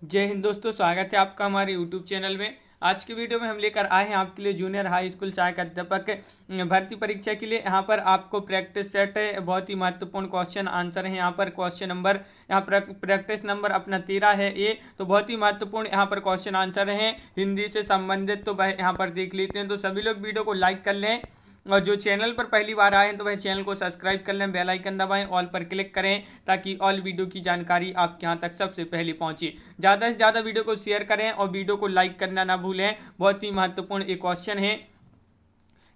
जय हिंद दोस्तों, स्वागत है आपका हमारे यूट्यूब चैनल में। आज की वीडियो में हम लेकर आए हैं आपके लिए जूनियर हाई स्कूल सहायक अध्यापक भर्ती परीक्षा के लिए। यहाँ पर आपको प्रैक्टिस सेट बहुत ही महत्वपूर्ण क्वेश्चन आंसर है। यहाँ पर क्वेश्चन नंबर प्रैक्टिस नंबर अपना 13 है ये, तो बहुत ही महत्वपूर्ण यहाँ पर क्वेश्चन आंसर हैं हिंदी से संबंधित। तो वह यहाँ पर देख लेते हैं। तो सभी लोग वीडियो को लाइक कर लें और जो चैनल पर पहली बार आए हैं तो वह चैनल को सब्सक्राइब कर लें, बेल आइकन दबाएं, ऑल पर क्लिक करें ताकि ऑल वीडियो की जानकारी आपके यहाँ तक सबसे पहले पहुंचे। ज़्यादा से ज़्यादा वीडियो को शेयर करें और वीडियो को लाइक करना ना भूलें। बहुत ही महत्वपूर्ण एक क्वेश्चन है।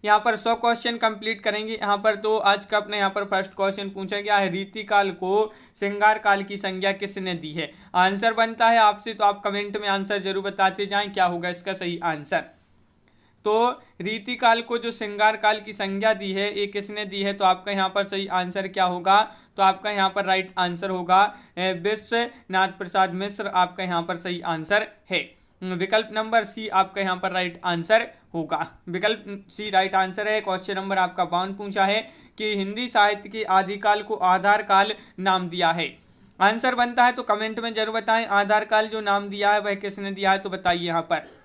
यहाँ पर 100 क्वेश्चन कंप्लीट करेंगे। यहाँ पर तो आज का अपने यहाँ पर फर्स्ट क्वेश्चन पूछा गया है, रीतिकाल को श्रृंगार काल की संज्ञा किसने दी है। आंसर बनता है आपसे, तो आप कमेंट में आंसर जरूर बताते जाएं क्या होगा इसका सही आंसर। तो रीतिकाल को जो श्रृंगार काल की संज्ञा दी है ये किसने दी है, तो आपका यहाँ पर सही आंसर क्या होगा, तो आपका यहाँ पर राइट आंसर होगा विश्वनाथ प्रसाद मिश्र। आपका यहाँ पर सही आंसर है। विकल्प नंबर सी आपका यहाँ पर राइट आंसर होगा। विकल्प सी राइट आंसर है। क्वेश्चन नंबर आपका 52 पूछा है कि हिंदी साहित्य के आदिकाल को आधार काल नाम दिया है। आंसर बनता है तो कमेंट में जरूर बताएं। आधार काल जो नाम दिया है वह किसने दिया है, तो बताइए। यहाँ पर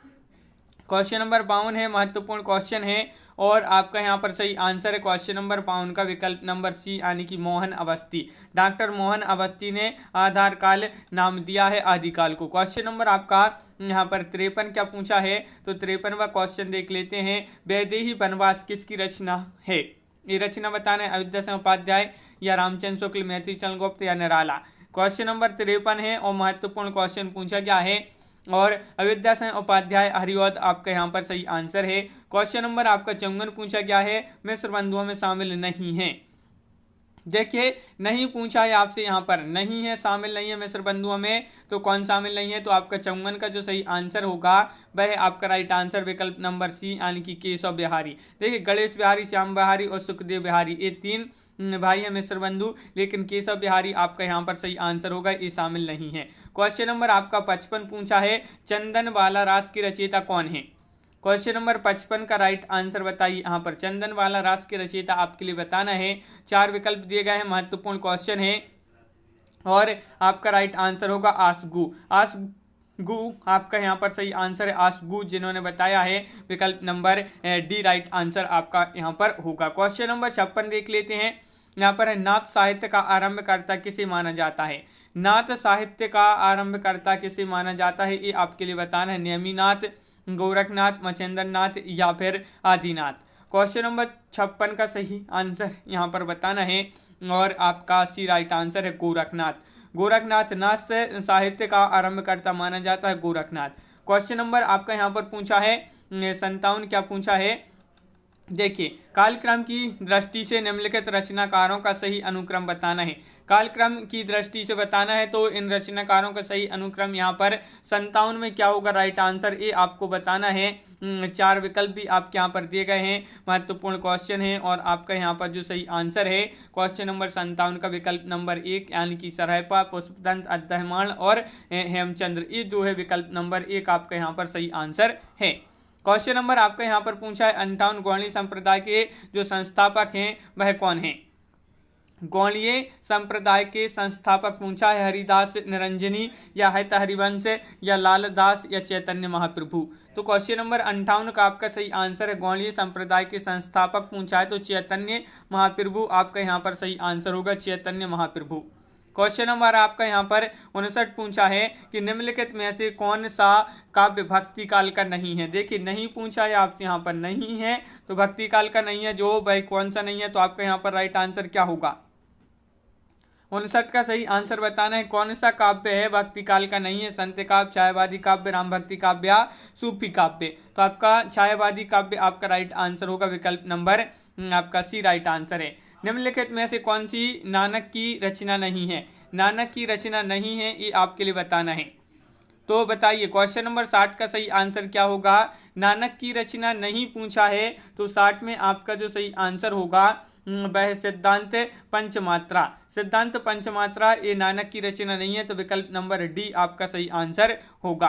क्वेश्चन नंबर 52 है, महत्वपूर्ण क्वेश्चन है और आपका यहाँ पर सही आंसर है क्वेश्चन नंबर 52 का विकल्प नंबर सी यानी कि मोहन अवस्थी। डॉक्टर मोहन अवस्थी ने आधार काल नाम दिया है आदिकाल को। क्वेश्चन नंबर आपका यहाँ पर 53 क्या पूछा है, तो 53वां क्वेश्चन देख लेते हैं। वैदेही वनवास किसकी रचना है। ये रचना बताना है अयोध्या सिंह उपाध्याय या रामचंद्र शुक्ल, मैथिली चंद्र गुप्त या निराला। क्वेश्चन नंबर 53 है और महत्वपूर्ण क्वेश्चन पूछा गया है और अयोध्या सिंह उपाध्याय हरिऔध आपका यहाँ पर सही आंसर है। क्वेश्चन नंबर आपका 54 पूछा गया है, मिस्र बंधुओं में शामिल नहीं है। देखिए नहीं पूछा है आपसे, यहाँ पर नहीं है, शामिल नहीं है मिस्र बंधुओं में, तो कौन शामिल नहीं है, तो आपका 54 का जो सही आंसर होगा वह आपका राइट आंसर विकल्प नंबर सी यानी कि केशव बिहारी। देखिए गणेश बिहारी, श्याम बिहारी और सुखदेव बिहारी ये 3 भाई है मिस्र बंधु, लेकिन केशव बिहारी आपका यहाँ पर सही आंसर होगा, ये शामिल नहीं है। क्वेश्चन नंबर आपका 55 पूछा है, चंदन वाला रास की रचयिता कौन है। क्वेश्चन नंबर 55 का राइट आंसर बताइए। यहाँ पर चंदन वाला रास की रचयिता आपके लिए बताना है। 4 विकल्प दिए गए हैं, महत्वपूर्ण क्वेश्चन है और आपका राइट आंसर होगा आसगू। आसगू आपका यहाँ पर सही आंसर है, आसगू जिन्होंने बताया है। विकल्प नंबर डी राइट आंसर आपका यहाँ पर होगा। क्वेश्चन नंबर 56 देख लेते हैं। यहाँ पर है, नाथ साहित्य का आरंभकर्ता किसे माना जाता है। नाथ साहित्य का आरंभकर्ता किसे माना जाता है, ये आपके लिए बताना है। नेमिनाथ, गोरखनाथ, मच्छेंद्र नाथ या फिर आदिनाथ। क्वेश्चन नंबर 56 का सही आंसर यहाँ पर बताना है और आपका सी राइट आंसर है गोरखनाथ। गोरखनाथ नाथ साहित्य का आरंभकर्ता माना जाता है गोरखनाथ। क्वेश्चन नंबर आपका यहाँ पर पूछा है 57 क्या पूछा है। देखिए कालक्रम की दृष्टि से निम्नलिखित रचनाकारों का सही अनुक्रम बताना है। कालक्रम की दृष्टि से बताना है तो इन रचनाकारों का सही अनुक्रम यहाँ पर 57 में क्या होगा, राइट आंसर ये आपको बताना है। 4 विकल्प भी आपके यहाँ पर दिए गए हैं, महत्वपूर्ण क्वेश्चन है और आपका यहाँ पर जो सही आंसर है क्वेश्चन नंबर 57 का विकल्प नंबर 1 यानी कि सरहपा, पुष्पदंत, अद्धमान और हेमचंद्र, ये जो है विकल्प नंबर 1 आपका यहाँ पर सही आंसर है। क्वेश्चन नंबर आपका यहाँ पर पूछा है 58 गौड़ीय संप्रदाय के जो संस्थापक हैं वह कौन है। गौड़ीय संप्रदाय के संस्थापक पूछा है हरिदास निरंजनी या है हरिवंश या लालदास या चैतन्य महाप्रभु। तो क्वेश्चन नंबर 58 का आपका सही आंसर है, गौड़ीय संप्रदाय के संस्थापक पूछा है तो चैतन्य महाप्रभु आपका यहाँ पर सही आंसर होगा, चैतन्य महाप्रभु। क्वेश्चन नंबर आपका यहाँ पर 59 पूछा है कि निम्नलिखित में से कौन सा काव्य भक्ति काल का नहीं है। देखिए नहीं पूछा है आपसे, यहाँ पर नहीं है तो भक्ति काल का नहीं है, जो भाई कौन सा नहीं है, तो आपका यहाँ पर राइट आंसर क्या होगा। 59 का सही आंसर बताना है, कौन सा काव्य है भक्ति काल का नहीं है। संत काव्य, छायावादी काव्य, राम भक्ति काव्य या सूफी काव्य। तो आपका छायावादी काव्य आपका राइट आंसर होगा, विकल्प नंबर आपका सी राइट आंसर है। निम्नलिखित में से कौन सी नानक की रचना नहीं है। नानक की रचना नहीं है ये आपके लिए बताना है, तो बताइए। क्वेश्चन नंबर 60 का सही आंसर क्या होगा। नानक की रचना नहीं पूछा है तो 60 में आपका जो सही आंसर होगा वह सिद्धांत पंचमात्रा। सिद्धांत पंचमात्रा ये नानक की रचना नहीं है, तो विकल्प नंबर डी आपका सही आंसर होगा।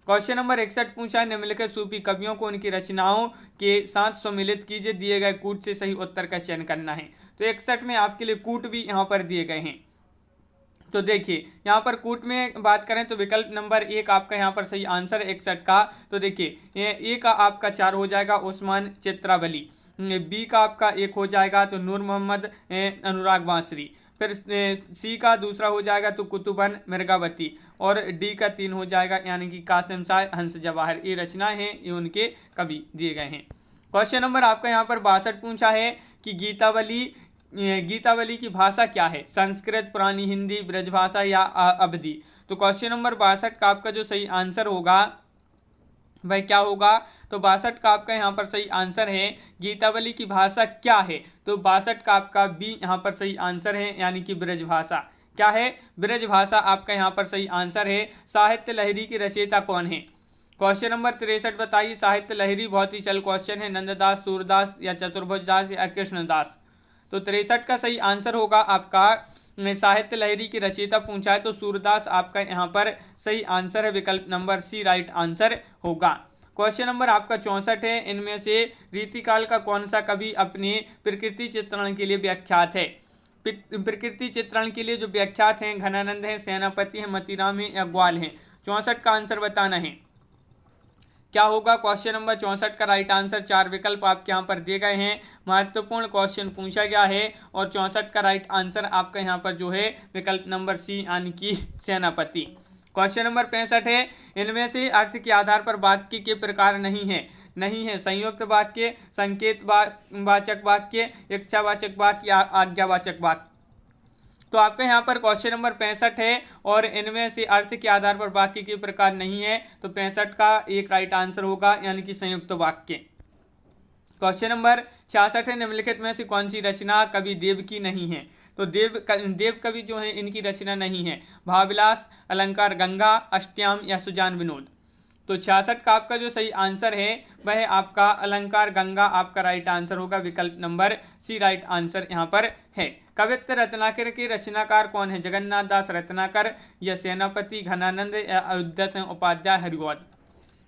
क्वेश्चन नंबर 61 पूछा है निम्नलिखित सूफी कवियों को उनकी रचनाओं के साथ सम्मिलित कीजिए, दिए गए कूट से सही उत्तर का चयन करना है। तो 61 में आपके लिए कूट भी यहाँ पर दिए गए हैं। तो देखिए यहाँ पर कूट में बात करें तो विकल्प नंबर 1 आपका यहाँ पर सही आंसर 61 का। तो देखिए ए का आपका 4 हो जाएगा उस्मान चित्रावली, बी का आपका 1 हो जाएगा तो नूर मोहम्मद अनुराग बांसरी, फिर सी का दूसरा हो जाएगा तो कुतुबन मिर्गावती, और डी का 3 हो जाएगा यानी कि कासिम शाह हंस जवाहर। ये रचनाएं हैं, ये उनके कवि दिए गए हैं। क्वेश्चन नंबर आपका यहाँ पर 62 पूछा है कि गीतावली की भाषा क्या है, संस्कृत, पुरानी हिंदी, ब्रजभाषा या अवधी। तो क्वेश्चन नंबर 62 का आपका जो सही आंसर होगा वह क्या होगा, तो 62 का आपका यहाँ पर सही आंसर है गीतावली की भाषा क्या है, तो 62 का आपका बी यहाँ पर सही आंसर है यानी कि ब्रजभाषा। क्या है, ब्रजभाषा आपका यहाँ पर सही आंसर है। साहित्य लहरी की रचयिता कौन है। क्वेश्चन नंबर 63 बताइए, साहित्य लहरी बहुत ही चल क्वेश्चन है, नंददास, सूरदास या चतुर्भुज दास या कृष्णदास। तो 63 का सही आंसर होगा आपका साहित्य लहरी की रचयिता पूछा है तो सूरदास आपका यहाँ पर सही आंसर है, विकल्प नंबर सी राइट आंसर होगा। क्वेश्चन नंबर आपका 64 है, इनमें से रीतिकाल का कौन सा कवि अपने प्रकृति चित्रण के लिए व्याख्यात है। प्रकृति चित्रण के लिए जो व्याख्यात हैं घनानंद है, सेनापति है, मतीराम है या ग्वाल है। 64 का आंसर बताना है क्या होगा। क्वेश्चन नंबर 64 का राइट आंसर 4 विकल्प आपके यहाँ पर दिए गए हैं। महत्वपूर्ण क्वेश्चन पूछा गया है और 64 का राइट आंसर आपका यहाँ पर जो है विकल्प नंबर सी यानी कि सेनापति। क्वेश्चन नंबर 65 है, इनमें से अर्थ के आधार पर वाक्य के प्रकार नहीं है संयुक्त वाक्य, संकेत वाचक वाक्य, इच्छावाचक वाक्य या आज्ञावाचक वाक्य। तो आपका यहाँ पर क्वेश्चन नंबर 65 है और इनमें से अर्थ के आधार पर वाक्य के प्रकार नहीं है, तो 65 का एक राइट आंसर होगा यानी कि संयुक्त वाक्य। क्वेश्चन नंबर 66 है, निम्नलिखित में से कौन सी रचना कवि देव की नहीं है। तो देव कवि जो है इनकी रचना नहीं है। भावविलास, अलंकार गंगा, अष्टयाम या सुजान विनोद। तो 66 का आपका जो सही आंसर है वह आपका अलंकार गंगा आपका राइट आंसर होगा, विकल्प नंबर सी राइट आंसर यहाँ पर है। कवित्व रत्नाकर के रचनाकार कौन है, जगन्नाथ दास रत्नाकर या सेनापति घनानंद या अयोध्या सिंह उपाध्याय हरिऔध।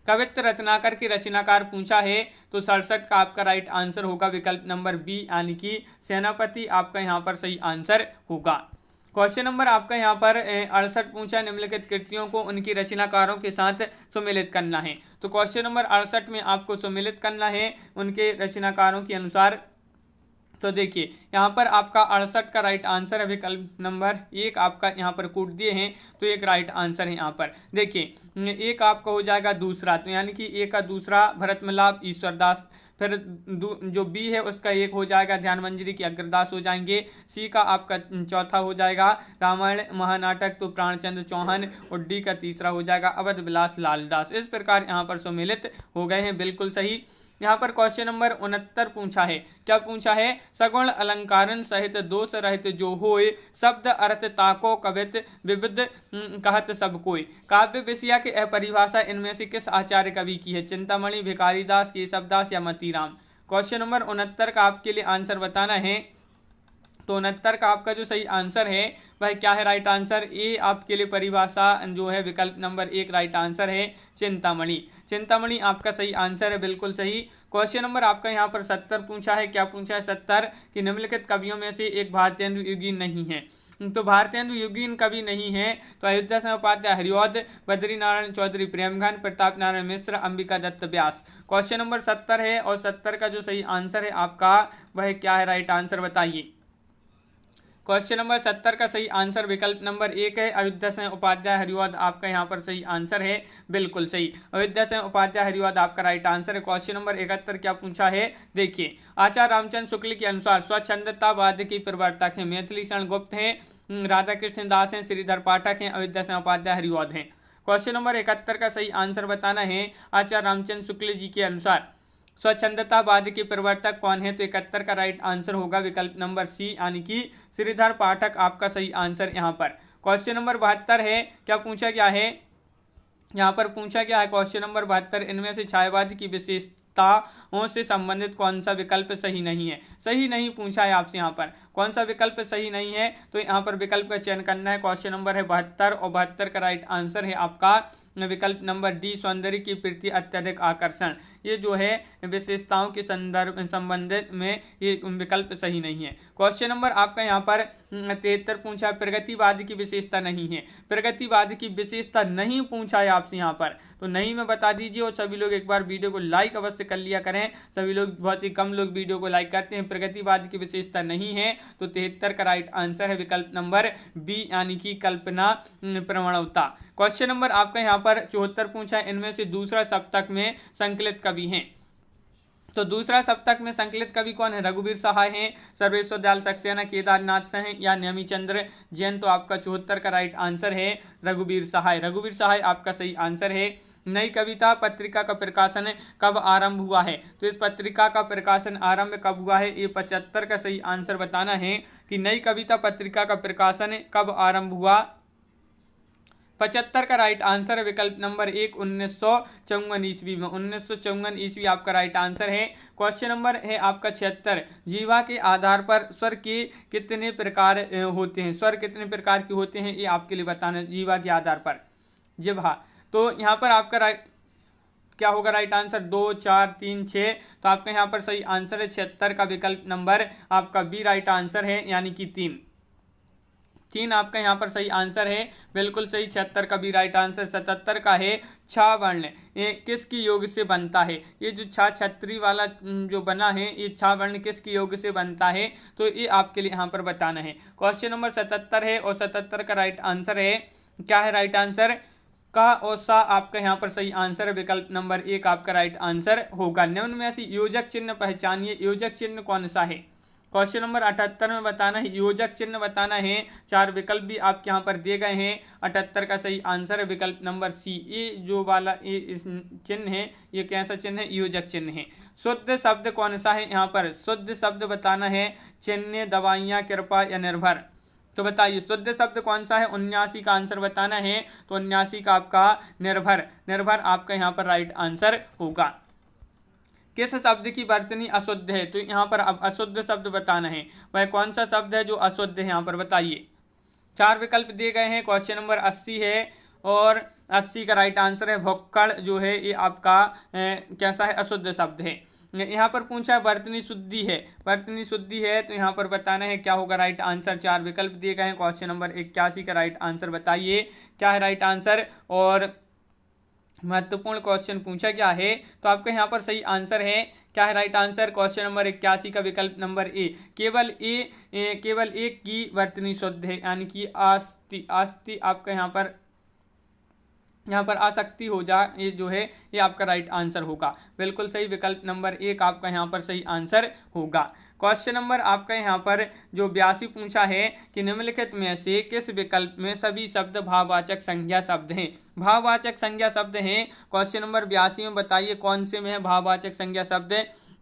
कवित्व रत्नाकर के रचनाकार पूछा है तो 67 का आपका राइट आंसर होगा, विकल्प नंबर बी यानी कि सेनापति आपका यहाँ पर सही आंसर होगा। क्वेश्चन नंबर आपका यहाँ पर 68 पूछा, निम्नलिखित कृतियों को उनकी रचनाकारों के साथ सुमेलित करना है। तो क्वेश्चन नंबर 68 में आपको सुमेलित करना है उनके रचनाकारों के अनुसार। तो देखिए यहाँ पर आपका 68 का राइट आंसर है, विकल्प नंबर 1 आपका यहाँ पर कूट दिए हैं तो एक राइट आंसर है। यहाँ पर देखिए एक आपका हो जाएगा दूसरा, तो यानी कि ए का दूसरा भरत मिलाप ईश्वरदास, फिर जो बी है उसका एक हो जाएगा ध्यान मंजरी की अग्रदास हो जाएंगे। सी का आपका चौथा हो जाएगा रामायण महानाटक तो प्राणचंद्र चौहान, और डी का तीसरा हो जाएगा अवध विलास लालदास। इस प्रकार यहाँ पर सम्मिलित हो गए हैं, बिल्कुल सही। यहाँ पर क्वेश्चन नंबर 69 पूछा है, क्या पूछा है, सगुण अलंकारन सहित दोष रहित जो होए, शब्द अर्थ ताको कवित विविध कहत सब कोई। काव्य विषया की परिभाषा इनमें से किस आचार्य कवि की है, चिंतामणि, भिखारीदास, केशवदास या मतीराम। क्वेश्चन नंबर 69 का आपके लिए आंसर बताना है। तो 69 का आपका जो सही आंसर है वह क्या है, राइट आंसर ए आपके लिए परिभाषा जो है विकल्प नंबर 1 राइट आंसर है, चिंतामणि। चिंतामणि आपका सही आंसर है, बिल्कुल सही। क्वेश्चन नंबर आपका यहाँ पर 70 पूछा है, क्या पूछा है 70 कि निम्नलिखित कवियों में से एक भारतेंदु युगीन नहीं है। तो भारतेंदु युगीन कवि नहीं है तो अयोध्या सिंह उपाध्याय हरिऔध, बद्री नारायण चौधरी प्रेमघन, प्रताप नारायण मिश्र, अंबिका दत्त व्यास। क्वेश्चन नंबर 70 है और 70 का जो सही आंसर है आपका वह क्या है, राइट आंसर बताइए। क्वेश्चन नंबर 70 का सही आंसर विकल्प नंबर 1 है, अयोध्या सिंह उपाध्याय हरिऔध आपका यहाँ पर सही आंसर है, बिल्कुल सही। अयोध्या सिंह उपाध्याय हरिऔध आपका राइट आंसर है। क्वेश्चन नंबर 71 क्या पूछा है, देखिए आचार्य रामचंद्र शुक्ल के अनुसार स्वच्छंदतावाद के प्रवर्तक हैं मैथिली शरण गुप्त हैं, राधा कृष्ण दास हैं, श्रीधर पाठक हैं, अयोध्या सिंह उपाध्याय हरिऔध हैं। क्वेश्चन नंबर 71 का सही आंसर बताना है, आचार्य रामचंद्र शुक्ल जी के अनुसार स्वच्छंदतावाद के प्रवर्तक कौन है। तो 71 का राइट आंसर होगा विकल्प नंबर सी यानी कि श्रीधर पाठक आपका सही आंसर यहाँ पर। क्वेश्चन नंबर 72 है, क्या पूछा गया है, यहाँ पर पूछा गया है क्वेश्चन नंबर 72 इनमें से छायावाद की विशेषताओं से संबंधित कौन सा विकल्प सही नहीं है। सही नहीं पूछा है आपसे, यहाँ पर कौन सा विकल्प सही नहीं है, तो यहाँ पर विकल्प का चयन करना है। क्वेश्चन नंबर है 72 और 72 का राइट आंसर है आपका विकल्प नंबर डी, सौंदर्य की प्रति अत्यधिक आकर्षण। ये जो है विशेषताओं के संदर्भ संबंधित में ये विकल्प सही नहीं है। क्वेश्चन नंबर आपका यहाँ पर 73 पूछा, प्रगतिवाद की विशेषता नहीं है। प्रगतिवाद की विशेषता नहीं पूछा है आपसे यहाँ पर, तो नहीं में बता दीजिए। और सभी लोग एक बार वीडियो को लाइक अवश्य कर लिया करें। सभी लोग, बहुत ही कम लोग वीडियो को लाइक करते हैं। प्रगतिवाद की विशेषता नहीं है, तो 73 का राइट आंसर है विकल्प नंबर बी, यानी कि कल्पना प्रवणता। क्वेश्चन नंबर आपका यहाँ पर 74 पूछा, इनमें से दूसरा सप्तक में संकलित कवि हैं। तो दूसरा सप्तक में संकलित कवि कौन है? रघुवीर सहाय हैं, सर्वेश्वर दयाल सक्सेना, केदारनाथ से हैं या नेमिचंद्र जैन। तो आपका 74 का राइट आंसर है रघुवीर सहाय। रघुवीर सहाय आपका सही आंसर है। नई कविता पत्रिका का प्रकाशन कब आरंभ हुआ है? तो इस पत्रिका का प्रकाशन आरंभ कब हुआ है? ये 75 का सही आंसर बताना है कि नई कविता पत्रिका का प्रकाशन कब आरंभ हुआ। 75 का राइट आंसर है विकल्प नंबर 1, 1954 ईस्वी में। 1954 ईस्वी आपका राइट आंसर है। क्वेश्चन नंबर है आपका 76, जीवा के आधार पर स्वर के कितने प्रकार होते हैं? स्वर कितने प्रकार के होते हैं ये आपके लिए बताना है। जीवा के आधार पर जिह्वा, तो यहाँ पर आपका राइट क्या होगा? Right answer 2, 4, 3, 6। तो आपका यहाँ पर सही आंसर है 76 का विकल्प नंबर आपका बी राइट आंसर है, यानी कि 3 आपका यहाँ पर सही आंसर है, बिल्कुल सही। 76 का भी राइट आंसर। 77 का है छा वर्ण, ये किसकी योग से बनता है? ये जो छा छत्री वाला जो बना है, ये छा वर्ण किसकी योग से बनता है? तो ये आपके लिए यहाँ पर बताना है। क्वेश्चन नंबर 77 है और 77 का राइट आंसर है, क्या है राइट आंसर? का और सा आपका यहाँ पर सही आंसर है, विकल्प नंबर 1 आपका राइट आंसर होगा। निम्न में से योजक चिन्ह पहचानिए। योजक चिन्ह कौन सा है? क्वेश्चन नंबर 78 में बताना है, योजक चिन्ह बताना है। 4 विकल्प भी आपके यहाँ पर दिए गए हैं। 78 का सही आंसर है विकल्प नंबर सी। ये जो वाला ये इस चिन्ह है, ये कैसा चिन्ह है? योजक चिन्ह है। शुद्ध शब्द कौन सा है? यहाँ पर शुद्ध शब्द बताना है। चिन्ह, दवाइयाँ, कृपा या निर्भर। तो बताइए शुद्ध शब्द कौन सा है? 79 का आंसर बताना है। तो 79 का आपका निर्भर। निर्भर आपका यहाँ पर राइट आंसर होगा। किस शब्द की वर्तनी अशुद्ध है? तो यहाँ पर अब अशुद्ध शब्द बताना है। वह कौन सा शब्द है जो अशुद्ध है? यहाँ पर बताइए। 4 विकल्प दिए गए हैं। क्वेश्चन नंबर 80 है और 80 का राइट आंसर है भुक्कड़ जो है ये आपका कैसा है? अशुद्ध शब्द है। यहाँ पर पूछा है वर्तनी शुद्धि है। वर्तनी शुद्धि है तो यहाँ पर बताना है क्या होगा राइट आंसर। 4 विकल्प दिए गए हैं। क्वेश्चन नंबर 81 का राइट आंसर बताइए, क्या है राइट आंसर। और महत्वपूर्ण क्वेश्चन पूछा गया है, तो आपका यहाँ पर सही आंसर है, क्या है राइट आंसर। क्वेश्चन नंबर 81 का विकल्प नंबर ए। केवल एक की वर्तनी शुद्ध है, यानी कि आस्ति। आस्ति आपका यहाँ पर आसक्ति हो जा, ये जो है ये आपका राइट आंसर होगा। बिल्कुल सही, विकल्प नंबर 1 आपका यहाँ पर सही आंसर होगा। क्वेश्चन नंबर आपका यहाँ पर जो 82 पूछा है कि निम्नलिखित में से किस विकल्प में सभी शब्द भाववाचक संज्ञा शब्द हैं? भाववाचक संज्ञा शब्द हैं। क्वेश्चन नंबर 82 में बताइए कौन से में है भाववाचक संज्ञा शब्द।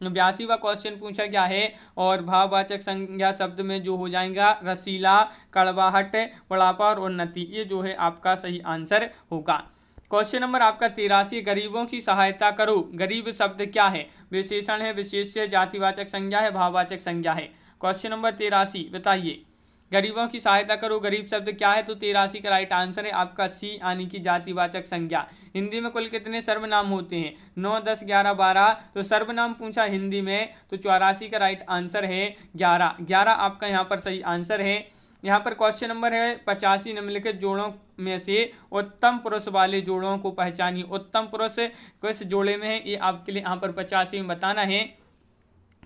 82वां क्वेश्चन पूछा गया है और भाववाचक संज्ञा शब्द में जो हो जाएगा रसीला, कड़वाहट, बुढ़ापा और उन्नति, ये जो है आपका सही आंसर होगा। क्वेश्चन नंबर आपका 83, गरीबों की सहायता करो। गरीब शब्द क्या है? विशेषण है, विशेष्य, जातिवाचक संज्ञा है, भाववाचक संज्ञा है। क्वेश्चन नंबर 83 बताइए, गरीबों की सहायता करो, गरीब शब्द क्या है? तो 83 का राइट आंसर है आपका सी, यानी कि जातिवाचक संज्ञा। हिंदी में कुल कितने सर्वनाम होते हैं? 9, 10, 11, 12। तो सर्वनाम पूछा हिंदी में, तो 84 का राइट आंसर है 11। 11 आपका यहाँ पर सही आंसर है। यहाँ पर क्वेश्चन नंबर है 85, निम्नलिखित जोड़ों में से उत्तम पुरुष वाले जोड़ों को पहचानिए। उत्तम पुरुष किस जोड़े में है ये आपके लिए यहाँ पर 85 में बताना है।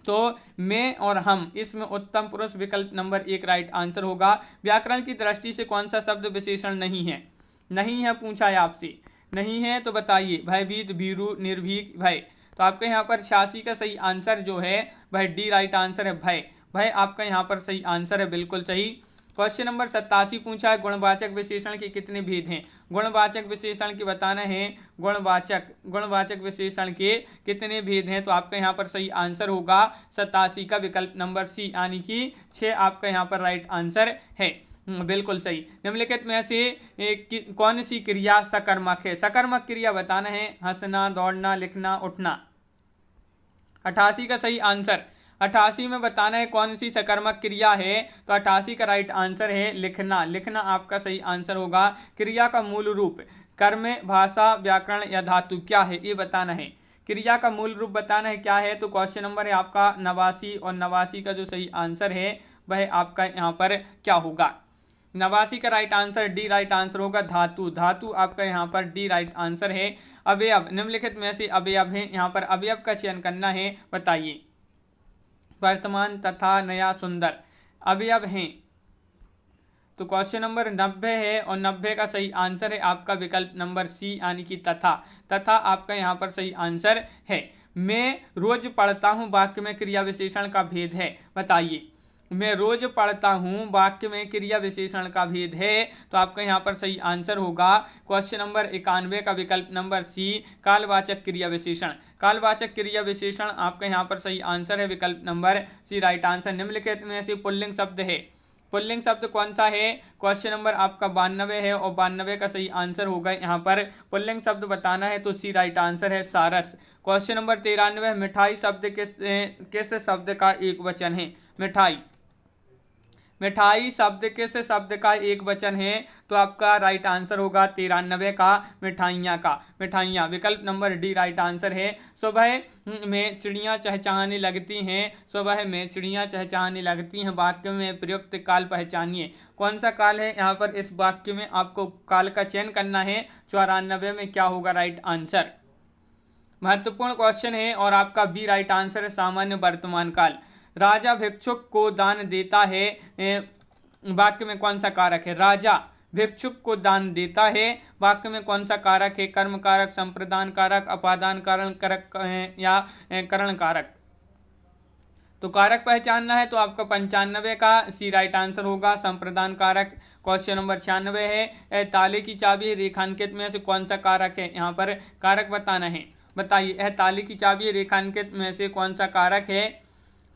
तो मैं और हम, इसमें उत्तम पुरुष विकल्प नंबर 1 राइट आंसर होगा। व्याकरण की दृष्टि से कौन सा शब्द विशेषण नहीं है? नहीं है पूछा है आपसे, नहीं है तो बताइए। भयभीत, भीरू, निर्भीक, भय। तो आपके यहाँ पर 86 का सही आंसर जो है वह डी राइट आंसर है, भय। भय आपका यहाँ पर सही आंसर है, बिल्कुल सही। क्वेश्चन नंबर 87 पूछा है, गुणवाचक विशेषण के कितने भेद हैं? गुणवाचक विशेषण के बताना है। गुणवाचक विशेषण के कितने भेद हैं? तो आपका यहाँ पर सही आंसर होगा 87 का विकल्प नंबर सी, यानी कि 6 आपका यहाँ पर राइट आंसर है, बिल्कुल सही। निम्नलिखित में से कौन सी क्रिया सकर्मक है? सकर्मक क्रिया बताना है। हंसना, दौड़ना, लिखना, उठना। 88 का सही आंसर। 88 में बताना है कौन सी सकर्मक क्रिया है? तो 88 का राइट आंसर है लिखना। लिखना आपका सही आंसर होगा। क्रिया का मूल रूप कर्म, भाषा, व्याकरण या धातु क्या है ये बताना है। क्रिया का मूल रूप बताना है क्या है, तो क्वेश्चन नंबर है आपका 89 और 89 का जो सही आंसर है वह आपका यहाँ पर क्या होगा। 89 का right answer D right answer होगा। धातु, धातु आपका यहाँ पर डी राइट आंसर है। अवयव, निम्नलिखित में से अवयव है, यहाँ पर अवयव का चयन करना है, बताइए। वर्तमान, तथा, नया, सुंदर अवयव हैं। तो क्वेश्चन नंबर 90 है और 90 का सही आंसर है आपका विकल्प नंबर सी यानी कि तथा। तथा आपका यहाँ पर सही आंसर है। मैं रोज पढ़ता हूँ वाक्य में क्रिया विशेषण का भेद है, बताइए। मैं रोज पढ़ता हूँ वाक्य में क्रिया विशेषण का भेद है, तो आपका यहाँ पर सही आंसर होगा क्वेश्चन नंबर 91 का विकल्प नंबर सी कालवाचक क्रिया विशेषण। कालवाचक क्रिया विशेषण आपका यहाँ पर सही आंसर है विकल्प नंबर सी राइट आंसर। निम्नलिखित में से पुल्लिंग शब्द है, पुल्लिंग शब्द कौन सा है, क्वेश्चन नंबर आपका 92 है और 92 का सही आंसर होगा यहाँ पर पुल्लिंग शब्द बताना है, तो सी राइट आंसर है सारस। क्वेश्चन नंबर 93 मिठाई शब्द किस शब्द का एक वचन है, मिठाई। मिठाई शब्द किस शब्द का एक वचन है, तो आपका राइट आंसर होगा 93 का मिठाइयाँ का, मिठाइयाँ विकल्प नंबर डी राइट आंसर है। सुबह में चिड़ियाँ चहचहाने लगती हैं, सुबह में चिड़ियाँ चहचहाने लगती हैं वाक्य में प्रयुक्त काल पहचानिए। कौन सा काल है यहाँ पर, इस वाक्य में आपको काल का चयन करना है। 94 में क्या होगा राइट आंसर। महत्वपूर्ण क्वेश्चन है और आपका बी राइट आंसर है सामान्य वर्तमान काल। राजा भिक्षुक को दान देता है, वाक्य में कौन सा कारक है। राजा भिक्षुक को दान देता है, वाक्य में कौन सा कारक है, कर्म कारक, संप्रदान कारक, अपादान कारक या करण कारक। तो कारक पहचानना है, तो आपका 95 का सी राइट आंसर होगा संप्रदान कारक। क्वेश्चन नंबर 96 है ताले की चाबी रेखांकित में से कौन सा कारक है, यहाँ पर कारक बताना है, बताइए। ताले की चाबी रेखांकित में से कौन सा कारक है,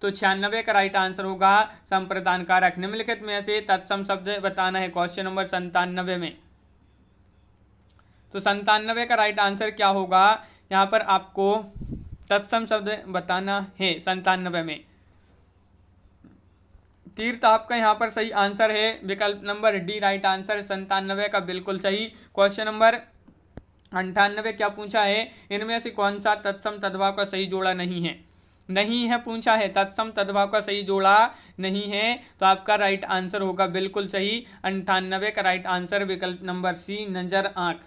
तो 96 का राइट आंसर होगा संप्रदान कारक। निम्नलिखित में से तत्सम शब्द बताना है क्वेश्चन नंबर 97 में, तो 97 का राइट आंसर क्या होगा, यहाँ पर आपको तत्सम शब्द बताना है 97 में। तीर्थ आपका यहाँ पर सही आंसर है विकल्प नंबर डी राइट आंसर 97 का बिल्कुल सही। क्वेश्चन नंबर 98 क्या पूछा है, इनमें से कौन सा तत्सम तद्भाव का सही जोड़ा नहीं है, नहीं है पूछा है, तत्सम तद्भाव का सही जोड़ा नहीं है, तो आपका राइट आंसर होगा बिल्कुल सही 98 का राइट आंसर विकल्प नंबर सी नजर आंख।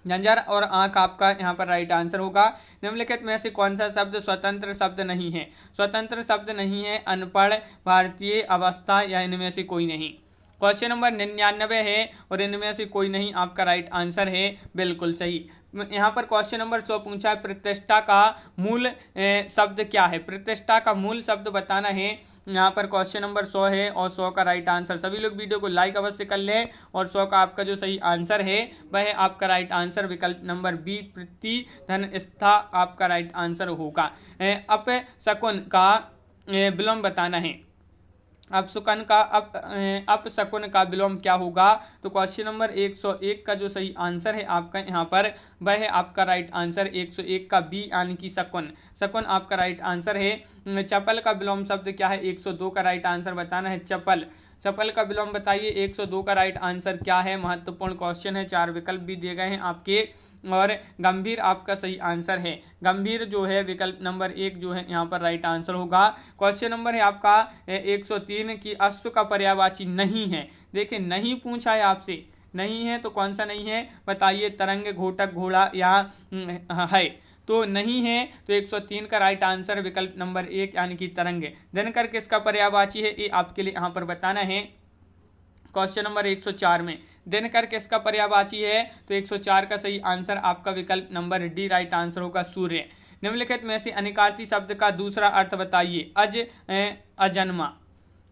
नजर और आंख आपका यहाँ पर राइट आंसर होगा। निम्नलिखित में से कौन सा शब्द स्वतंत्र शब्द नहीं है, स्वतंत्र शब्द नहीं है, अनपढ़, भारतीय, अवस्था या इनमें से कोई नहीं। क्वेश्चन नंबर 99 है और इनमें से कोई नहीं आपका राइट आंसर है बिल्कुल सही। यहाँ पर क्वेश्चन नंबर 100 पूछा है प्रतिष्ठा का मूल शब्द क्या है, प्रतिष्ठा का मूल शब्द बताना है। यहाँ पर क्वेश्चन नंबर 100 है और 100 का राइट आंसर। सभी लोग वीडियो को लाइक अवश्य कर ले और 100 का आपका जो सही आंसर है वह आपका राइट आंसर विकल्प नंबर बी प्रतिधनस्था आपका राइट आंसर होगा। अपशकुन का विलोम बताना है, अपशकुन का अपशकुन का विलोम क्या होगा, तो क्वेश्चन नंबर 101 का जो सही आंसर है आपका यहाँ पर वह है आपका राइट आंसर 101 का बी यानी कि शकुन, शकुन आपका राइट आंसर है। चपल का विलोम शब्द क्या है, 102 का राइट आंसर बताना है चपल, चपल का विलोम बताइए 102 का राइट आंसर क्या है। महत्वपूर्ण क्वेश्चन है, 4 विकल्प भी दिए गए हैं आपके। और गंभीर आपका सही आंसर है, गंभीर जो है विकल्प नंबर 1 जो है यहाँ पर राइट आंसर होगा। क्वेश्चन नंबर है आपका 103 की अश्व का पर्यायवाची नहीं है, देखिए नहीं पूछा है आपसे, नहीं है तो कौन सा नहीं है बताइए, तरंग, घोटक, घोड़ा या है, तो नहीं है तो 103 का राइट आंसर विकल्प नंबर 1 यानी कि तरंग। दिनकर किसका पर्यायवाची है, ये आपके लिए यहाँ पर बताना है। क्वेश्चन नंबर 104 में दिनकर किसका पर्यायवाची है, तो 104 का सही आंसर आपका विकल्प नंबर डी राइट आंसर होगा सूर्य। निम्नलिखित में से अनिकार्ती शब्द का दूसरा अर्थ बताइए, अजन्मा।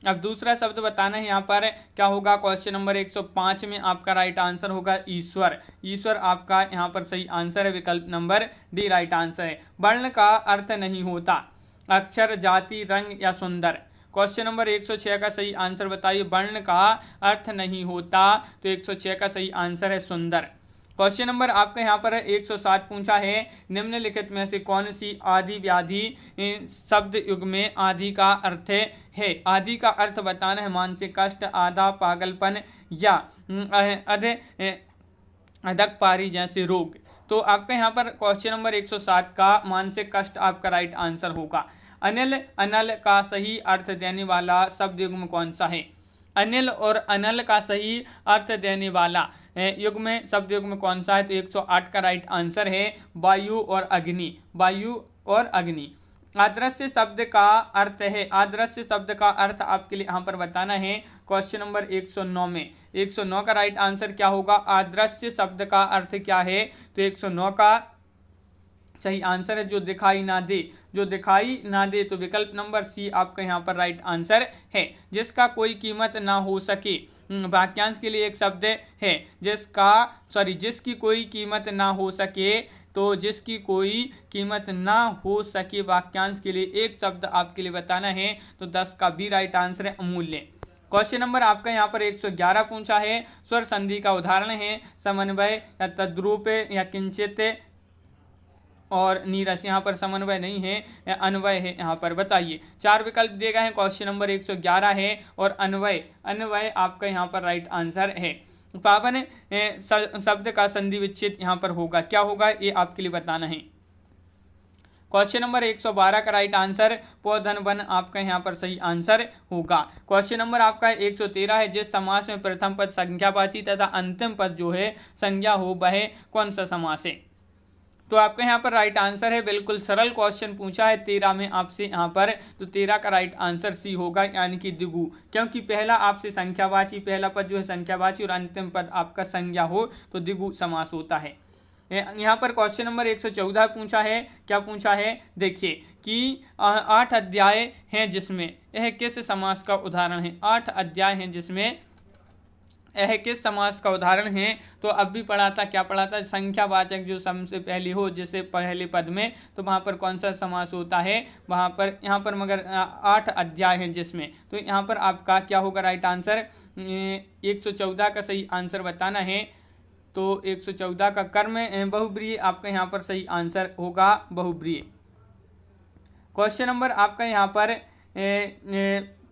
अब दूसरा शब्द बताना है यहाँ पर क्या होगा, क्वेश्चन नंबर 105 में आपका राइट आंसर होगा ईश्वर, ईश्वर आपका यहाँ पर सही आंसर है विकल्प नंबर डी राइट आंसर है। वर्ण का अर्थ नहीं होता, अक्षर, जाति, रंग या सुंदर। क्वेश्चन नंबर 106 का सही आंसर बताइए, वर्ण का अर्थ नहीं होता, तो 106 का सही आंसर है सुंदर। क्वेश्चन नंबर आपका यहाँ पर 107 पूछा है, निम्नलिखित में से कौन सी आदि व्याधि शब्द युग में आदि का अर्थ है, आदि का अर्थ बताना है मानसिक कष्ट, आधा, पागलपन या अधक पारी जैसे रोग। तो आपका यहाँ पर क्वेश्चन नंबर 107 का मानसिक कष्ट आपका राइट आंसर होगा। अनिल अनल का सही अर्थ देने वाला शब्द युग्म कौन सा है? अनिल और अनल का सही अर्थ देने वाला युग्म शब्द युग्म कौन सा है? तो 108 का राइट आंसर है वायु और अग्नि, वायु और अग्नि। आदर्श शब्द का अर्थ है, आदर्श शब्द का अर्थ आपके लिए यहाँ पर बताना है क्वेश्चन नंबर 109 में। 109 का राइट आंसर क्या होगा? आदर्श शब्द का अर्थ क्या है? तो 109 का सही आंसर है जो दिखाई ना दे, जो दिखाई ना दे। तो विकल्प नंबर सी आपका यहाँ पर राइट आंसर है। जिसका कोई कीमत ना हो सके, वाक्यांश के लिए एक शब्द है जिसकी कोई कीमत ना हो सके, तो जिसकी कोई कीमत ना हो सके वाक्यांश के लिए एक शब्द आपके लिए बताना है। तो 10 का भी राइट आंसर है अमूल्य। क्वेश्चन नंबर आपका यहाँ पर 111 पूछा है। स्वर संधि का उदाहरण है समन्वय या तद्रूप या किंचित और नीरस। यहाँ पर समन्वय नहीं है, अन्वय है। यहाँ पर बताइए, 4 विकल्प दिए गए हैं। क्वेश्चन नंबर 111 है और अन्वय, अन्वय आपका यहाँ पर राइट आंसर है। पावन शब्द का संधि विच्छेद यहाँ पर होगा, क्या होगा ये आपके लिए बताना है। क्वेश्चन नंबर 112 का राइट आंसर पौधन वन आपका यहाँ पर सही आंसर होगा। क्वेश्चन नंबर आपका 113 है। जिस समास में प्रथम पद संज्ञावाची तथा अंतिम पद जो है संज्ञा हो वह कौन सा समास है? तो आपका यहाँ पर राइट आंसर है, बिल्कुल सरल क्वेश्चन पूछा है 13 में आपसे यहाँ पर। तो 13 का राइट आंसर सी होगा, यानी कि द्विगु, क्योंकि पहला आपसे संख्यावाची, पहला पद जो है संख्यावाची और अंतिम पद आपका संज्ञा हो तो द्विगु समास होता है। यहाँ पर क्वेश्चन नंबर 114 पूछा है। क्या पूछा है? देखिए कि 8 अध्याय हैं जिसमें यह किस समास का उदाहरण है? 8 अध्याय हैं जिसमें यह किस समास का उदाहरण है? तो अब भी पढ़ा था, क्या पढ़ा था? संख्यावाचक जो सम से पहली हो, जैसे पहले पद में, तो वहाँ पर कौन सा समास होता है वहाँ पर? यहाँ पर मगर 8 अध्याय हैं जिसमें, तो यहाँ पर आपका क्या होगा राइट आंसर? 114 का सही आंसर बताना है। तो 114 का कर्म बहुब्रीहि आपका यहाँ पर सही आंसर होगा, बहुब्रीहि। क्वेश्चन नंबर आपका यहाँ पर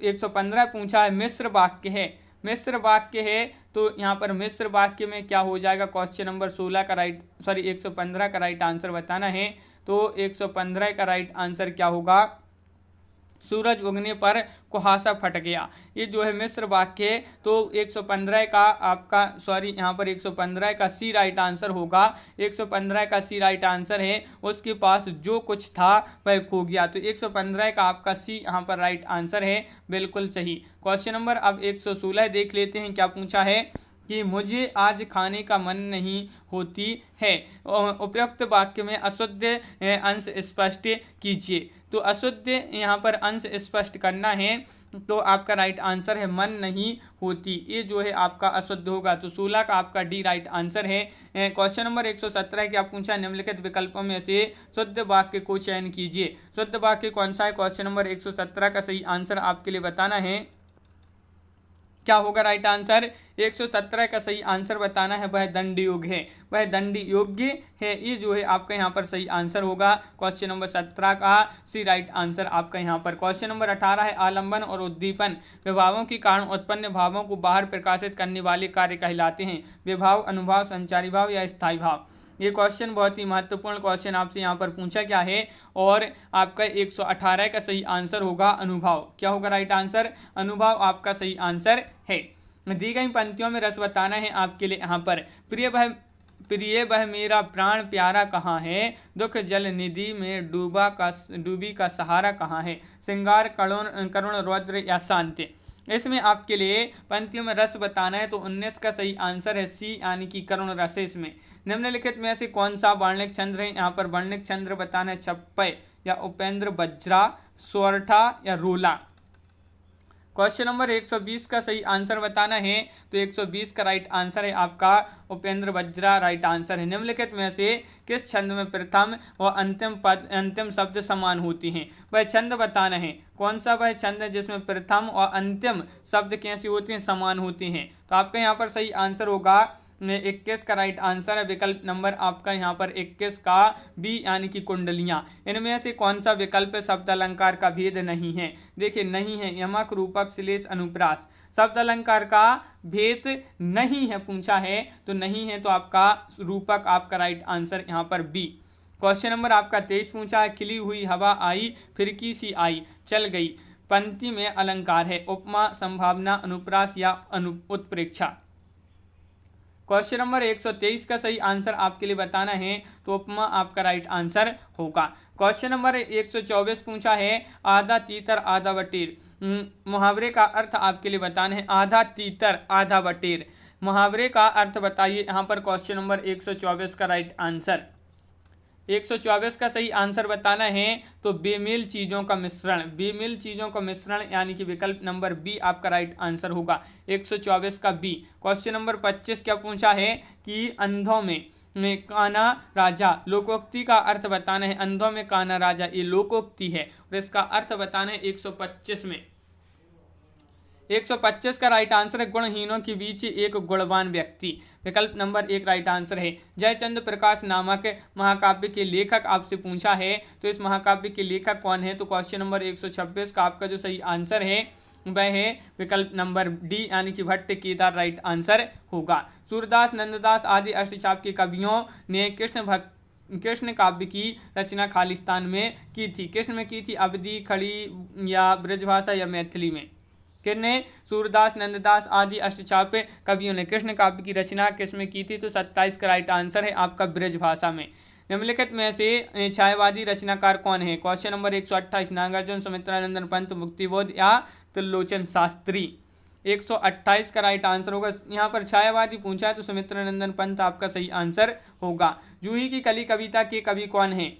115 पूछा है। मिश्र वाक्य है, मिश्र वाक्य है, तो यहाँ पर मिश्र वाक्य में क्या हो जाएगा? क्वेश्चन नंबर 115 का राइट आंसर बताना है। तो 115 का राइट आंसर क्या होगा? सूरज उगने पर कुहासा फट गया, ये जो है मिश्र वाक्य है। तो 115 का आपका यहाँ पर 115 का सी राइट आंसर होगा। 115 का सी राइट आंसर है, उसके पास जो कुछ था वह खो गया। तो 115 का आपका सी यहाँ पर राइट आंसर है, बिल्कुल सही। क्वेश्चन नंबर अब 116 देख लेते हैं। क्या पूछा है कि मुझे आज खाने का मन नहीं होती है। उपयुक्त वाक्य में अशुद्ध अंश स्पष्ट कीजिए। तो अशुद्ध यहाँ पर अंश स्पष्ट करना है, तो आपका राइट आंसर है मन नहीं होती, ये जो है आपका अशुद्ध होगा। तो 16 का आपका डी राइट आंसर है। क्वेश्चन नंबर 117 क्या पूछा? निम्नलिखित विकल्पों में से शुद्ध वाक्य को चयन कीजिए। शुद्ध वाक्य कौन सा है? क्वेश्चन नंबर 117 का सही आंसर आपके लिए बताना है। क्या होगा राइट आंसर? 117 का सही आंसर बताना है, वह दंड योग्य है, वह दंड योग्य है, ये जो है आपका यहाँ पर सही आंसर होगा। क्वेश्चन नंबर 17 का सी राइट आंसर आपका यहाँ पर। क्वेश्चन नंबर 18 है। आलंबन और उद्दीपन विभावों के कारण उत्पन्न भावों को बाहर प्रकाशित करने वाले कार्य कहलाते हैं। विभाव, अनुभाव, संचारी भाव या स्थायी भाव। ये क्वेश्चन बहुत ही महत्वपूर्ण क्वेश्चन आपसे यहाँ पर पूछा गया है और आपका 118 का सही आंसर होगा अनुभाव। क्या होगा राइट आंसर? अनुभाव आपका सही आंसर है। दी गई पंक्तियों में रस बताना है आपके लिए यहाँ पर। प्रिय वह मेरा प्राण प्यारा कहाँ है, दुख जल निधि में डूबी का सहारा कहाँ है, श्रृंगार करुण रौद्र या शांति। इसमें आपके लिए पंक्तियों में रस बताना है, तो 19 का सही आंसर है सी, यानी कि करुण रस। इसमें निम्नलिखित में से कौन सा वर्णिक चंद्र है? यहाँ पर वर्णिक चंद्र बताना है छप्पय या उपेंद्र बज्रा, सोरठा या रोला। क्वेश्चन नंबर 120 का सही आंसर बताना है, तो 120 का राइट आंसर है आपका उपेंद्र बज्रा राइट आंसर है। निम्नलिखित में से किस छंद में प्रथम और अंतिम शब्द समान होती हैं? वह छंद बताना है, कौन सा वह छंद है जिसमें प्रथम और अंतिम शब्द कैसी होती हैं? समान होती हैं। तो आपका यहाँ पर सही आंसर होगा 21 का राइट आंसर है विकल्प नंबर आपका यहाँ पर 21 का बी यानी कि कुंडलियां। इनमें से कौन सा विकल्प शब्द अलंकार का भेद नहीं है? देखिए नहीं है, यमक रूपक श्लेष अनुप्रास शब्द अलंकार का भेद नहीं है पूछा है, तो नहीं है तो आपका रूपक आपका राइट आंसर यहाँ पर बी। क्वेश्चन नंबर आपका 23 पूछा है, खिली हुई हवा आई फिरकी सी आई चल गई पंक्ति में अलंकार है, उपमा, संभावना, अनुप्रास या उत्प्रेक्षा। क्वेश्चन नंबर 123 का सही आंसर आपके लिए बताना है, तो उपमा आपका राइट आंसर होगा। क्वेश्चन नंबर 124 पूछा है, आधा तीतर आधा बटेर मुहावरे का अर्थ आपके लिए बताना है। आधा तीतर आधा बटेर मुहावरे का अर्थ बताइए यहाँ पर। क्वेश्चन नंबर 124 का राइट आंसर 124 का सही आंसर बताना है, तो बेमेल चीजों का मिश्रण, बेमेल चीजों का मिश्रण यानी कि विकल्प नंबर बी आपका राइट आंसर होगा 124 का बी। क्वेश्चन नंबर 25 क्या पूछा है कि अंधों में काना राजा लोकोक्ति का अर्थ बताना है। अंधों में काना राजा ये लोकोक्ति है और इसका अर्थ बताना है 125 में। 125 का राइट आंसर है, गुणहीनों के बीच एक गुणवान व्यक्ति विकल्प नंबर 1 राइट आंसर है। जयचंद्र प्रकाश नामक महाकाव्य के लेखक आपसे पूछा है, तो इस महाकाव्य के लेखक कौन है? तो क्वेश्चन नंबर 126 का आपका जो सही आंसर है वह है विकल्प नंबर डी यानी कि भट्ट केदार राइट आंसर होगा। सूरदास, नंददास आदि अष्टचाप के कवियों ने कृष्ण काव्य की रचना खालिस्तान में की थी। कृष्ण में की थी अवधी, खड़ी या ब्रजभाषा या मैथिली में? किसने? सूरदास, नंददास आदि अष्टचाप कवियों ने कृष्ण काव्य की रचना किस में की थी? तो 27 का राइट आंसर है आपका ब्रजभाषा में। निम्नलिखित में से छायावादी रचनाकार कौन है? क्वेश्चन नंबर 128 नागार्जुन, सुमित्रानंदन पंत, मुक्तिबोध या त्रिलोचन शास्त्री? 128 का राइट आंसर होगा। यहाँ पर छायावादी पूछा है तो सुमित्रानंदन पंत आपका सही आंसर होगा। जूही की कली कविता के कवि कौन है?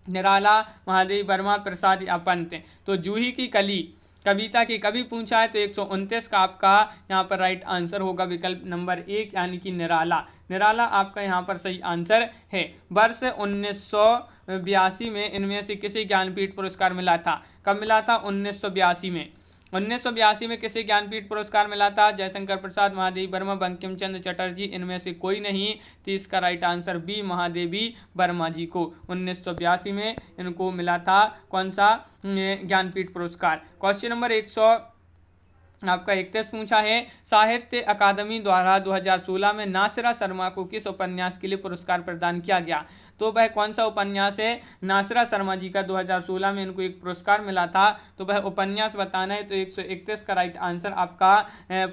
निराला, महादेवी वर्मा, प्रसाद या पंत? तो जूही की कली कविता के कवि पूछा है तो 129 का आपका यहाँ पर राइट आंसर होगा विकल्प नंबर 1 यानी कि निराला। निराला आपका यहाँ पर सही आंसर है। वर्ष 1982 में इनमें से किसे ज्ञानपीठ पुरस्कार मिला था? कब मिला था? 1982 में। 1982 में किसे ज्ञानपीठ पुरस्कार मिला था? जयशंकर प्रसाद, महादेवी वर्मा, बंकिम चंद्र चटर्जी? इनमें से कोई नहीं। 30 का right answer B Mahadevi Varma ji को 1982 में इनको मिला था कौन सा ज्ञानपीठ पुरस्कार। क्वेश्चन नंबर 131 पूछा है, साहित्य अकादमी द्वारा 2016 में नासिरा शर्मा को किस उपन्यास के लिए पुरस्कार प्रदान किया गया? तो वह कौन सा उपन्यास है? नासिरा शर्मा जी का 2016 में इनको एक पुरस्कार मिला था, तो वह उपन्यास बताना है। तो 131 का राइट आंसर आपका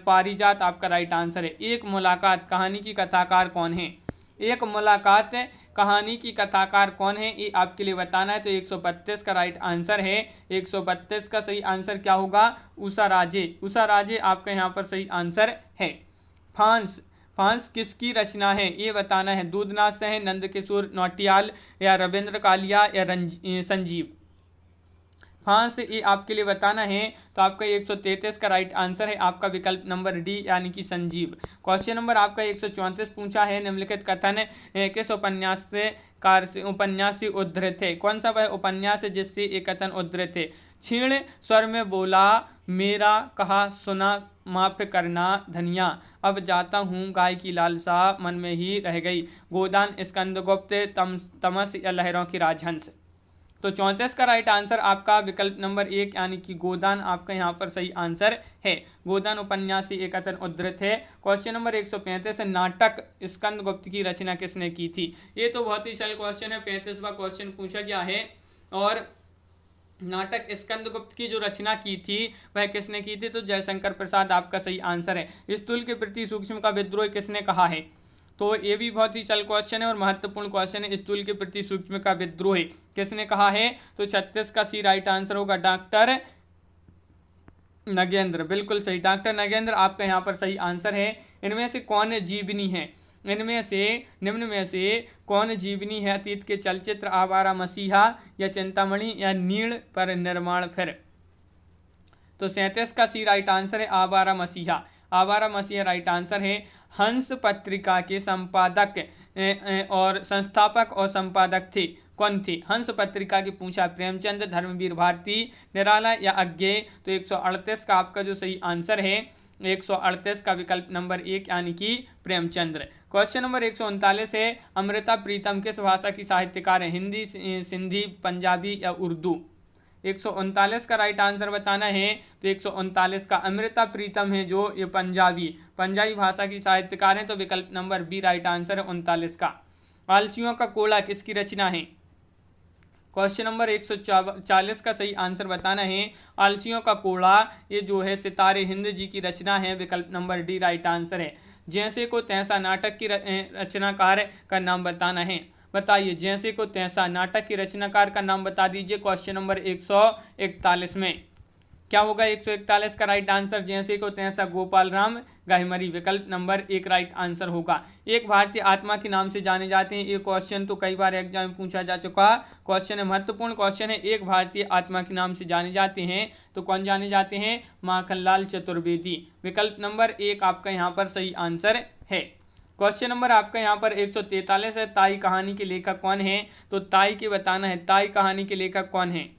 पारिजात आपका राइट आंसर है। एक मुलाकात कहानी की कथाकार कौन है? एक मुलाकात कहानी की कथाकार कौन है ये आपके लिए बताना है। तो 132 का राइट आंसर है। 132 का सही आंसर क्या होगा? उषा राजे। उषा राजे आपका यहाँ पर सही आंसर है। फांस, फांस किसकी रचना है ये बताना है। दूधनाथ से, नंदकिशोर नौटियाल या रविंद्र कालिया या संजीव? फांस ये आपके लिए बताना है। तो आपका 133 का राइट आंसर है आपका विकल्प नंबर डी यानी कि संजीव। क्वेश्चन नंबर आपका 134 पूछा है, निम्नलिखित कथन किस उपन्यास से उद्धृत है? कौन सा वह उपन्यास है जिससे ये कथन उद्धृत है? क्षीण स्वर में बोला मेरा कहा सुना माफ करना धनिया, अब जाता हूँ गाय की लालसा मन में ही रह गई। गोदान, स्कंदगुप्त, तमस या लहरों की राजहंस? तो 34 का राइट आंसर आपका विकल्प नंबर 1 यानी कि गोदान आपका यहाँ पर सही आंसर है। गोदान उपन्यास से एक कथन उद्धृत है। क्वेश्चन नंबर 135 नाटक स्कंदगुप्त की रचना किसने की थी? ये तो बहुत ही सरल क्वेश्चन है, 35वां क्वेश्चन पूछा गया है। और नाटक स्कंदगुप्त की जो रचना की थी वह किसने की थी? तो जयशंकर प्रसाद आपका सही आंसर है। स्थूल के प्रति सूक्ष्म का विद्रोह किसने कहा है? तो ये भी बहुत ही सरल क्वेश्चन है और महत्वपूर्ण क्वेश्चन है। स्थूल के प्रति सूक्ष्म का विद्रोह किसने कहा है? तो 36 का सी राइट आंसर होगा डॉक्टर नगेंद्र। बिल्कुल सही, डॉक्टर नगेंद्र आपका यहाँ पर सही आंसर है। इनमें से कौन जीवनी है? इनमें से निम्न में से कौन जीवनी है? अतीत के चलचित्र, आवारा मसीहा या चिंतामणि या नीड़ पर निर्माण फिर? तो 37 का सी राइट आंसर है आवारा मसीहा। आवारा मसीहा राइट आंसर है। हंस पत्रिका के संपादक और संस्थापक और संपादक थे कौन थे? हंस पत्रिका की पूछा प्रेमचंद, धर्मवीर भारती, निराला या अज्ञेय? तो 138 का आपका जो सही आंसर है 138 का विकल्प नंबर 1 यानी कि प्रेमचंद्र। क्वेश्चन नंबर 139 है, अमृता प्रीतम किस भाषा की साहित्यकार है? हिंदी, सिंधी, पंजाबी या उर्दू? 139 का राइट आंसर बताना है। तो 139 का अमृता प्रीतम है जो ये पंजाबी भाषा की साहित्यकार है। तो विकल्प नंबर बी राइट आंसर है 39 का। आलसियों का कोड़ा किसकी रचना है? क्वेश्चन नंबर 140 का सही आंसर बताना है। आलसियों का कोड़ा ये जो है सितारे हिंद जी की रचना है। विकल्प नंबर डी राइट आंसर है। जैसे को तैसा नाटक की रचनाकार का नाम बताना है। बताइए, जैसे को तैसा नाटक की रचनाकार का नाम बता दीजिए। क्वेश्चन नंबर 141 में क्या होगा? 141 का राइट आंसर जैसे को तैसा गोपाल राम गाहिमरी। विकल्प नंबर 1 राइट आंसर होगा। एक भारतीय आत्मा के नाम से जाने जाते हैं। ये क्वेश्चन तो कई बार एग्जाम में पूछा जा चुका क्वेश्चन है, महत्वपूर्ण क्वेश्चन है। एक भारतीय आत्मा के नाम से जाने जाते हैं तो कौन जाने जाते हैं? माखनलाल चतुर्वेदी। विकल्प नंबर 1 आपका यहाँ पर सही आंसर है। क्वेश्चन नंबर आपका यहाँ पर 143 है, ताई कहानी के लेखक कौन है? तो ताई के बताना है, ताई कहानी के लेखक कौन है?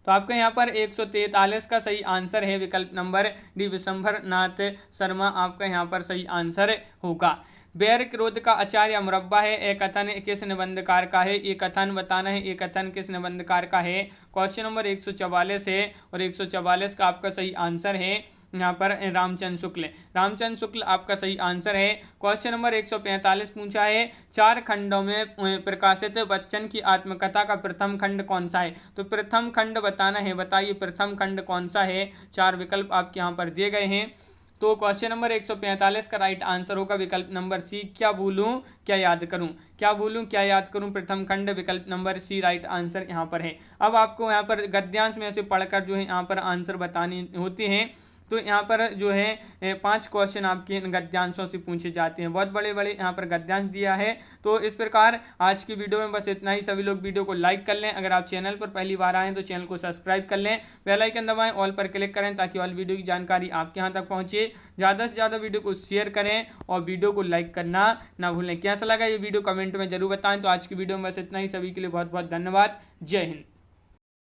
तो आपका यहाँ पर 143 का सही आंसर है। विकल्प नंबर डी विशंभर नाथ शर्मा आपका यहाँ पर सही आंसर होगा। बैर क्रोध का आचार्य या मुरब्बा है। एक कथन किस निबंधकार का है? ये कथन बताना है, ये कथन किस निबंधकार का है? क्वेश्चन नंबर 144 है और 144 का आपका सही आंसर है यहाँ पर रामचंद्र शुक्ल। रामचंद्र शुक्ल आपका सही आंसर है। क्वेश्चन नंबर 145 पूछा है, 4 खंडों में प्रकाशित बच्चन की आत्मकथा का प्रथम खंड कौन सा है? तो प्रथम खंड बताना है। बताइए प्रथम खंड कौन सा है? 4 विकल्प आपके यहाँ पर दिए गए हैं। तो क्वेश्चन नंबर 145 का राइट आंसर होगा विकल्प नंबर सी, क्या भूलूं क्या याद करूं। क्या भूलूं क्या याद करूं प्रथम खंड, विकल्प नंबर सी राइट आंसर यहाँ पर है। अब आपको यहाँ पर गद्यांश में से पढ़कर जो है यहाँ पर आंसर बताने होते हैं। तो यहाँ पर जो है 5 क्वेश्चन आपके इन गद्यांशों से पूछे जाते हैं। बहुत बड़े बड़े यहाँ पर गद्यांश दिया है। तो इस प्रकार आज की वीडियो में बस इतना ही। सभी लोग वीडियो को लाइक कर लें। अगर आप चैनल पर पहली बार आएँ तो चैनल को सब्सक्राइब कर लें, बेल आइकन दबाएं, ऑल पर क्लिक करें ताकि ऑल वीडियो की जानकारी आपके यहाँ तक पहुँचे। ज़्यादा से ज़्यादा वीडियो को शेयर करें और वीडियो को लाइक करना ना भूलें। कैसा लगा ये वीडियो कमेंट में जरूर बताएं। तो आज की वीडियो में बस इतना ही। सभी के लिए बहुत बहुत धन्यवाद। जय हिंद।